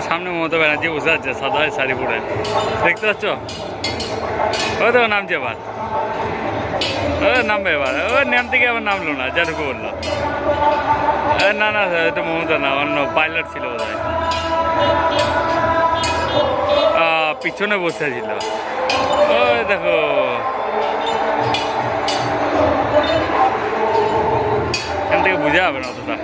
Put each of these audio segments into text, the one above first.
সামনে মমতা ব্যানার্জি বসে আছে সাদা শাড়ি পরে, দেখতে পাচ্ছ? ও তো নামছে এবার, ও নামবে এবার, ও নাম থেকে আবার নামলো না, যা ঢুকে বললো। না না এটা মমতা না, অন্য পাইলট ছিল বোধ হয়, পিছনে বসেছিল। ওই দেখো এখান থেকে বোঝা যাবে না অতটা।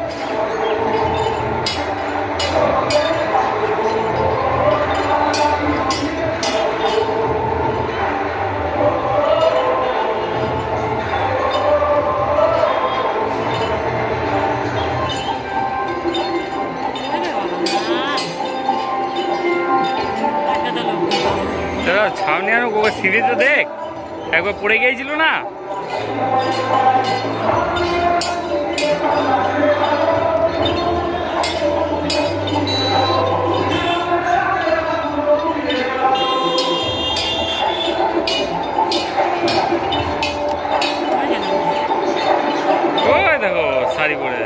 ছাউনি আনো সিঁড়িতে দেখ, একবার পড়ে গিয়েছিল না। ওই দেখো শাড়ি পরে,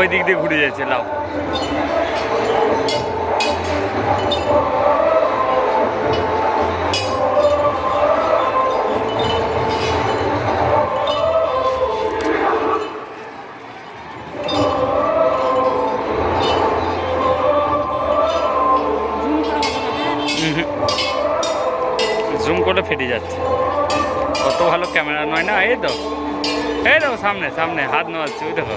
ওই দিক দিয়ে ঘুরে যাচ্ছে। লাও জুম করে ফেটে যাচ্ছে, অত ভালো ক্যামেরা নয় না। এই দেখো সামনে সামনে হাত নেওয়াচ্ছে, ওই দেখো।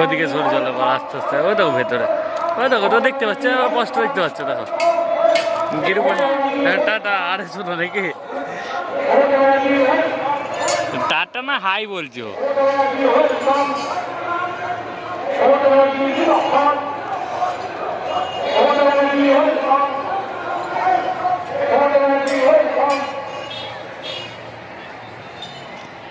ওইদিকে সরে চলে আস্তে আস্তে, ওই দেখো ভেতরে, ওই দেখো তো দেখতে পাচ্ছ, স্পষ্ট দেখতে পাচ্ছ। দেখো গিরু টাটা, আরে শোনো নাকি টাটা না হাই বলছো।